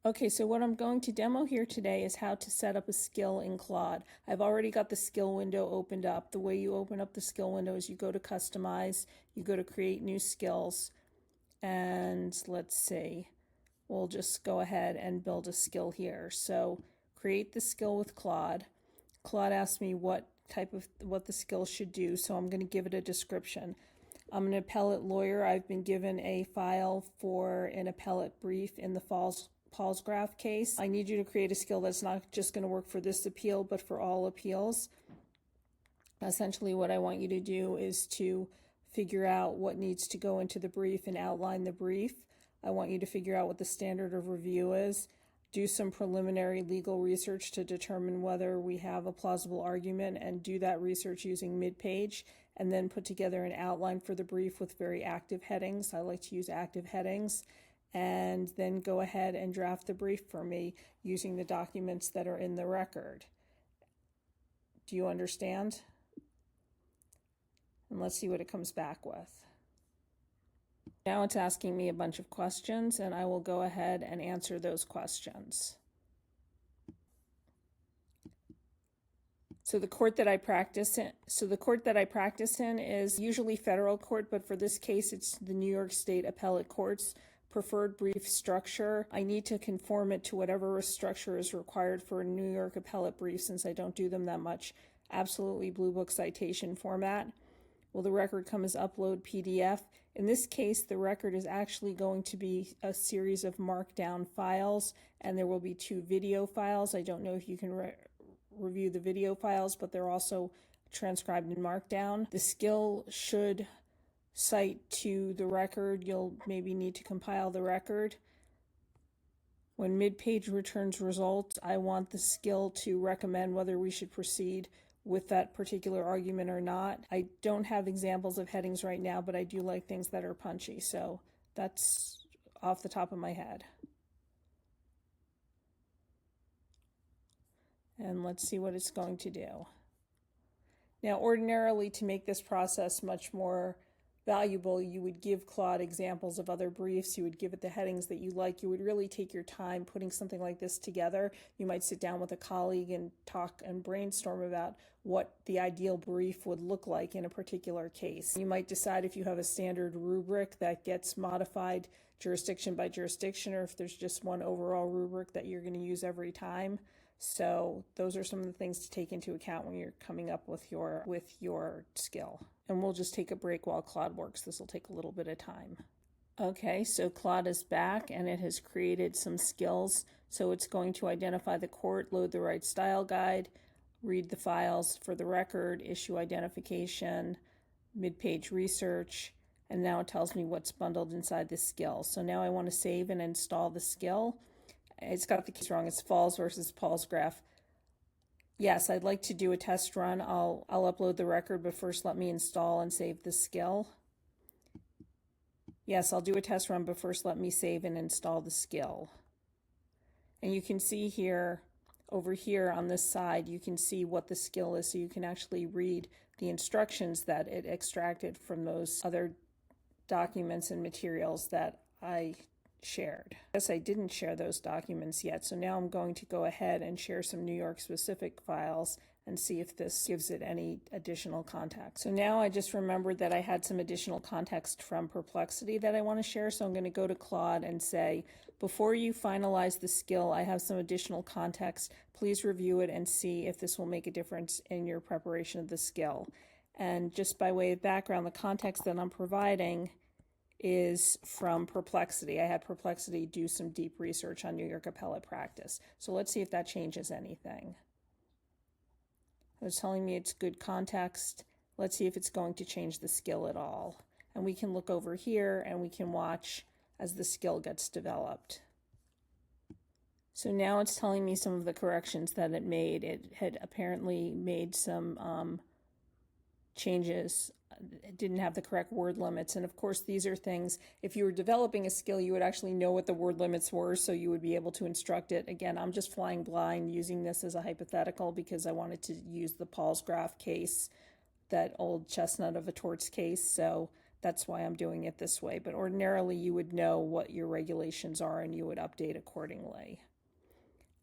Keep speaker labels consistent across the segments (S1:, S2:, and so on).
S1: Okay, so what I'm going to demo here today is how to set up a skill in Claude. I've already got the skill window opened up. The way you open up the skill window is you go to Customize, you go to Create New Skills, and let's see, we'll just go ahead and build a skill here. So create the skill with Claude. Claude asked me what the skill should do, so I'm going to give it a description. I'm an appellate lawyer. I've been given a file for an appellate brief in the Paul's graph case. I need you to create a skill that's not just going to work for this appeal, but for all appeals. Essentially, what I want you to do is to figure out what needs to go into the brief and outline the brief. I want you to figure out what the standard of review is, do some preliminary legal research to determine whether we have a plausible argument, and do that research using mid-page, and then put together an outline for the brief with very active headings. I like to use active headings. And then go ahead and draft the brief for me using the documents that are in the record. Do you understand? And let's see what it comes back with. Now it's asking me a bunch of questions, and I will go ahead and answer those questions. So the court that I practice in, is usually federal court, but for this case it's the New York State Appellate Courts. Preferred brief structure. I need to conform it to whatever structure is required for a New York appellate brief since I don't do them that much. Absolutely Blue Book citation format. Will the record come as upload PDF? In this case, the record is actually going to be a series of markdown files, and there will be 2 video files. I don't know if you can review the video files, but they're also transcribed in markdown. The skill should cite to the record. You'll maybe need to compile the record. When mid-page returns results, I want the skill to recommend whether we should proceed with that particular argument or not. I don't have examples of headings right now, but I do like things that are punchy, so that's off the top of my head. And let's see what it's going to do. Now, ordinarily, to make this process much more valuable, you would give Claude examples of other briefs, you would give it the headings that you like, you would really take your time putting something like this together. You might sit down with a colleague and talk and brainstorm about what the ideal brief would look like in a particular case. You might decide if you have a standard rubric that gets modified jurisdiction by jurisdiction, or if there's just one overall rubric that you're going to use every time. So those are some of the things to take into account when you're coming up with your skill. And we'll just take a break while Claude works. This will take a little bit of time. Okay, so Claude is back and it has created some skills. So it's going to identify the court, load the right style guide, read the files for the record, issue identification, mid-page research, and now it tells me what's bundled inside the skill. So now I want to save and install the skill. It's got the case wrong. It's Falls versus Paul's graph. Yes, I'd like to do a test run. I'll upload the record, but first let me install and save the skill. Yes, I'll do a test run, but first let me save and install the skill. And you can see here, over here on this side, you can see what the skill is, so you can actually read the instructions that it extracted from those other documents and materials that I shared. Yes, I didn't share those documents yet, so now I'm going to go ahead and share some New York specific files and see if this gives it any additional context. So now I just remembered that I had some additional context from Perplexity that I want to share, so I'm going to go to Claude and say, before you finalize the skill, I have some additional context. Please review it and see if this will make a difference in your preparation of the skill. And just by way of background, the context that I'm providing is from Perplexity. I had Perplexity do some deep research on New York appellate practice. So let's see if that changes anything. It was telling me it's good context. Let's see if it's going to change the skill at all. And we can look over here and we can watch as the skill gets developed. So now it's telling me some of the corrections that it made. It had apparently made some changes. It didn't have the correct word limits, and of course these are things, if you were developing a skill, you would actually know what the word limits were, so you would be able to instruct it. Again, I'm just flying blind using this as a hypothetical because I wanted to use the Paul's graph case, that old chestnut of a torts case, so That's why I'm doing it this way. But ordinarily you would know what your regulations are and you would update accordingly.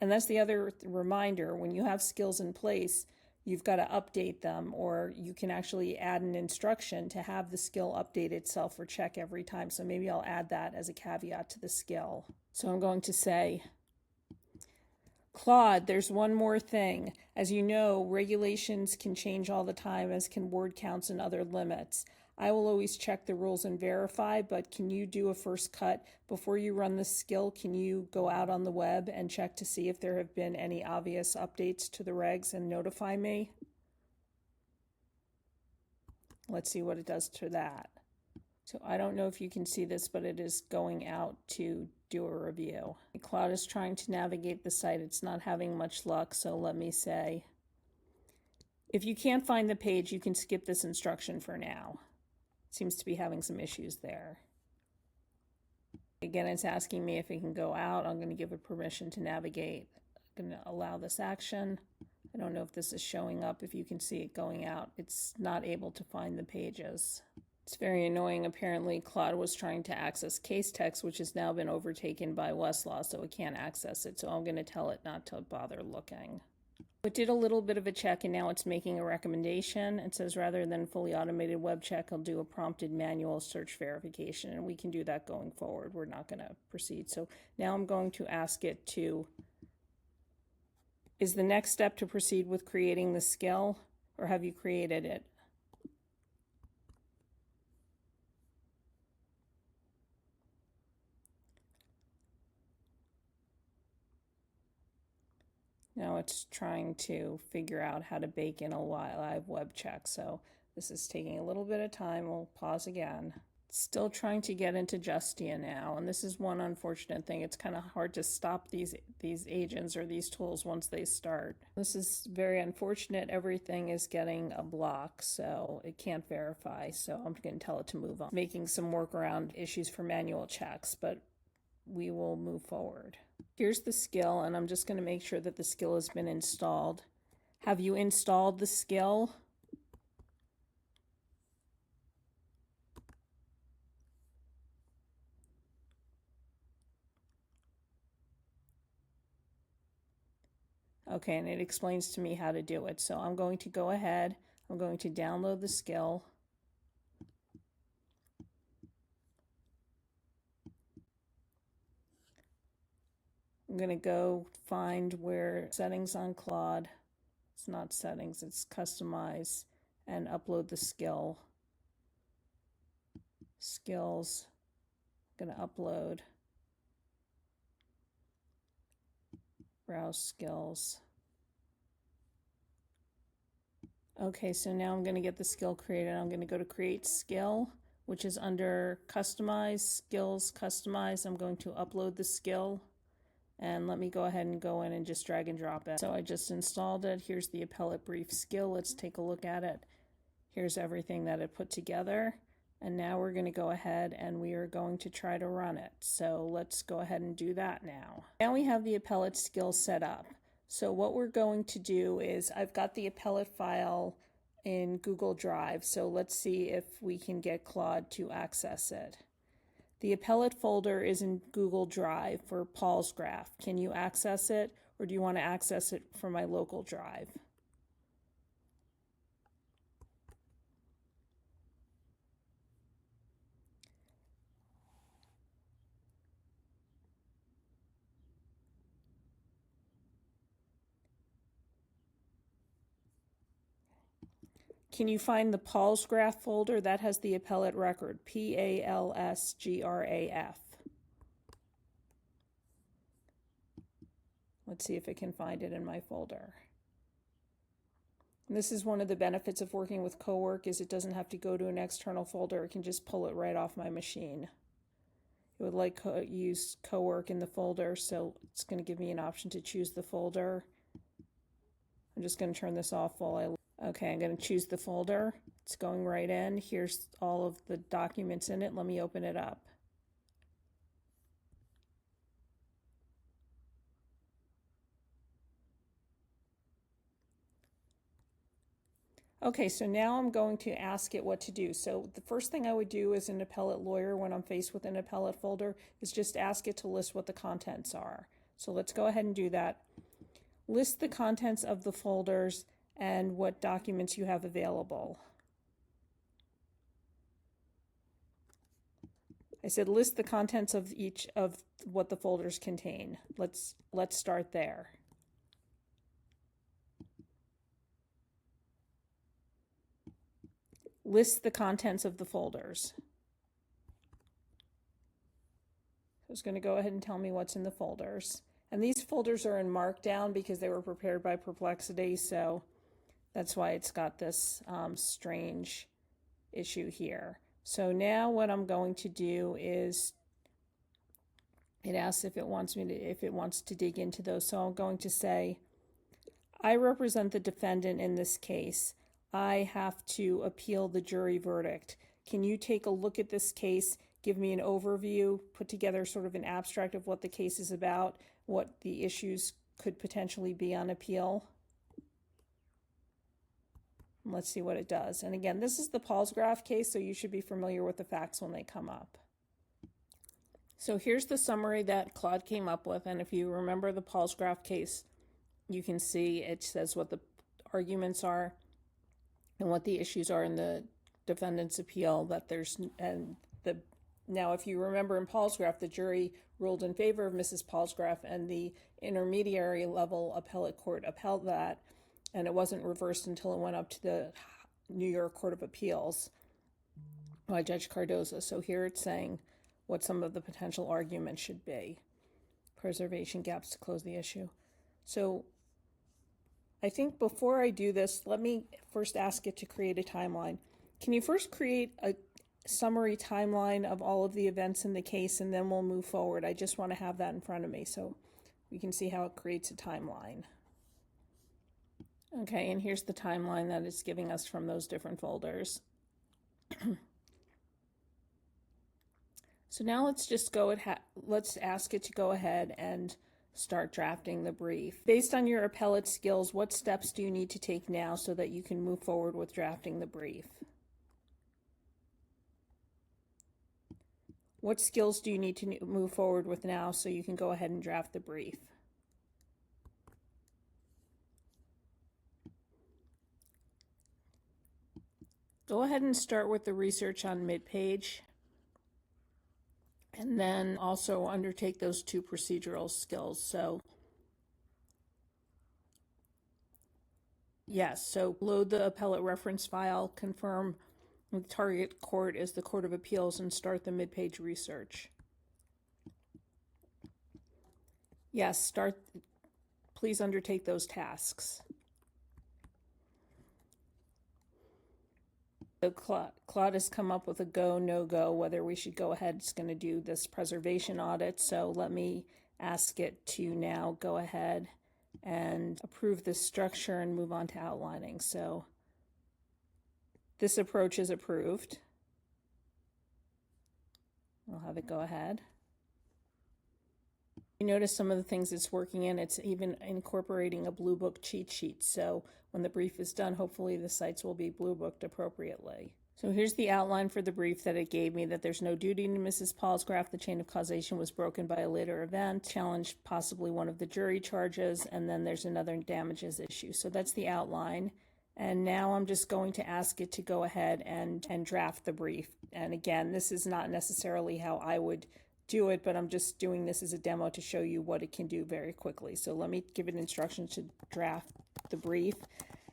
S1: And that's the other reminder, when you have skills in place, you've got to update them, or you can actually add an instruction to have the skill update itself or check every time. So maybe I'll add that as a caveat to the skill. So I'm going to say, Claude, there's one more thing. As you know, regulations can change all the time, as can word counts and other limits. I will always check the rules and verify, but can you do a first cut? Before you run the skill, can you go out on the web and check to see if there have been any obvious updates to the regs and notify me? Let's see what it does to that. So I don't know if you can see this, but it is going out to do a review. Claude is trying to navigate the site. It's not having much luck, so let me say, if you can't find the page, you can skip this instruction for now. Seems to be having some issues there. Again, it's asking me if it can go out. I'm going to give it permission to navigate. I'm going to allow this action. I don't know if this is showing up, if you can see it going out. It's not able to find the pages. It's very annoying. Apparently, Claude was trying to access case text, which has now been overtaken by Westlaw, so it can't access it. So I'm going to tell it not to bother looking. It did a little bit of a check, and now it's making a recommendation. It says rather than fully automated web check, I'll do a prompted manual search verification, and we can do that going forward. We're not going to proceed. So now I'm going to ask it to, is the next step to proceed with creating the skill, or have you created it? Now it's trying to figure out how to bake in a live web check. So this is taking a little bit of time. We'll pause again. Still trying to get into Justia now. And this is one unfortunate thing. It's kind of hard to stop these agents or these tools once they start. This is very unfortunate. Everything is getting a block, so it can't verify. So I'm going to tell it to move on, making some workaround issues for manual checks, but we will move forward. Here's the skill, and I'm just going to make sure that the skill has been installed. Have you installed the skill? Okay, and it explains to me how to do it. So I'm going to go ahead. I'm going to download the skill. I'm going to go find where settings on Claude. It's not settings, it's customize, and upload the skill. Skills. I'm going to upload. Browse skills. Okay, so now I'm going to get the skill created. I'm going to go to create skill, which is under customize, skills, customize. I'm going to upload the skill. And let me go ahead and go in and just drag and drop it. So I just installed it. Here's the Appellate brief skill. Let's take a look at it. Here's everything that it put together. And now we're going to go ahead and we are going to try to run it. So let's go ahead and do that now. Now we have the Appellate skill set up. So what we're going to do is, I've got the Appellate file in Google Drive. So let's see if we can get Claude to access it. The Appellate folder is in Google Drive for Paul's graph. Can you access it, or do you want to access it from my local drive? Can you find the Paul's graph folder? That has the Appellate record, PALSGRAF. Let's see if it can find it in my folder. And this is one of the benefits of working with CoWork, is it doesn't have to go to an external folder. It can just pull it right off my machine. It would like use CoWork in the folder, so it's going to give me an option to choose the folder. I'm just going to turn this off while I... Okay, I'm going to choose the folder. It's going right in. Here's all of the documents in it. Let me open it up. Okay, so now I'm going to ask it what to do. So the first thing I would do as an appellate lawyer when I'm faced with an appellate folder is just ask it to list what the contents are. So let's go ahead and do that. List the contents of the folders and what documents you have available. I said list the contents of each of what the folders contain. Let's start there. List the contents of the folders. So it's going to go ahead and tell me what's in the folders. And these folders are in Markdown because they were prepared by Perplexity, so that's why it's got this strange issue here. So now what I'm going to do is it asks if it wants to dig into those. So I'm going to say, I represent the defendant in this case. I have to appeal the jury verdict. Can you take a look at this case, give me an overview, put together sort of an abstract of what the case is about, what the issues could potentially be on appeal? Let's see what it does. And again, this is the Palsgraf case, so you should be familiar with the facts when they come up. So here's the summary that Claude came up with, and if you remember the Palsgraf case, you can see it says what the arguments are and what the issues are in the defendant's appeal. Now if you remember in Palsgraf, the jury ruled in favor of Mrs. Palsgraf, and the intermediary level appellate court upheld that, and it wasn't reversed until it went up to the New York Court of Appeals by Judge Cardoza. So here it's saying what some of the potential arguments should be. Preservation gaps to close the issue. So I think before I do this, let me first ask it to create a timeline. Can you first create a summary timeline of all of the events in the case, and then we'll move forward? I just want to have that in front of me so we can see how it creates a timeline. Okay, and here's the timeline that it's giving us from those different folders. So now let's just let's ask it to go ahead and start drafting the brief. Based on your appellate skills, what steps do you need to take now so that you can move forward with drafting the brief? What skills do you need to move forward with now so you can go ahead and draft the brief? Go ahead and start with the research on mid-page, and then also undertake those 2 procedural skills. So yes, so load the appellate reference file, confirm the target court is the Court of Appeals, and start the mid-page research. Yes, please undertake those tasks. So Claude has come up with a go, no-go, whether we should go ahead. It's going to do this preservation audit. So let me ask it to now go ahead and approve this structure and move on to outlining. So this approach is approved. I'll have it go ahead. You notice some of the things it's working in. It's even incorporating a Blue Book cheat sheet. So when the brief is done, hopefully the sites will be Blue Booked appropriately. So here's the outline for the brief that it gave me, that there's no duty to Mrs. Palsgraf. The chain of causation was broken by a later event, challenged possibly one of the jury charges, and then there's another damages issue. So that's the outline. And now I'm just going to ask it to go ahead and draft the brief. And again, this is not necessarily how I would do it, but I'm just doing this as a demo to show you what it can do very quickly. So let me give it instructions to draft the brief.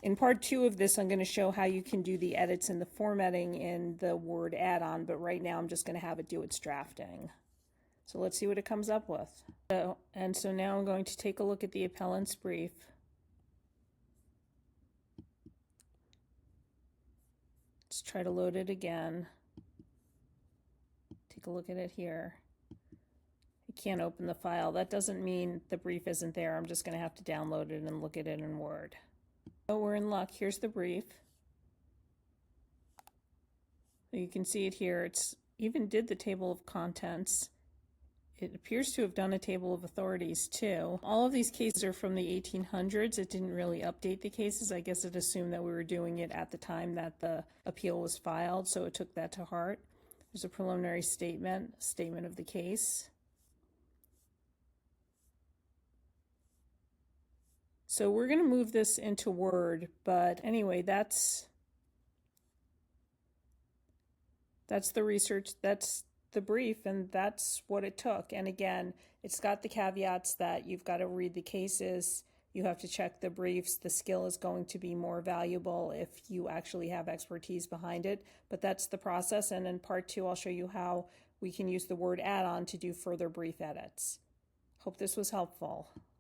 S1: In part 2 of this, I'm going to show how you can do the edits and the formatting in the Word add-on, but right now I'm just going to have it do its drafting. So let's see what it comes up with. So now I'm going to take a look at the appellant's brief. Let's try to load it again. Take a look at it here. I can't open the file. That doesn't mean the brief isn't there. I'm just going to have to download it and look at it in Word. So we're in luck. Here's the brief. So you can see it here. It's even did the table of contents. It appears to have done a table of authorities too. All of these cases are from the 1800s. It didn't really update the cases. I guess it assumed that we were doing it at the time that the appeal was filed, so it took that to heart. There's a preliminary statement of the case. So we're going to move this into Word, but anyway, that's the research, that's the brief, and that's what it took. And again, it's got the caveats that you've got to read the cases, you have to check the briefs. The skill is going to be more valuable if you actually have expertise behind it, but that's the process. And in part 2, I'll show you how we can use the Word add-on to do further brief edits. Hope this was helpful.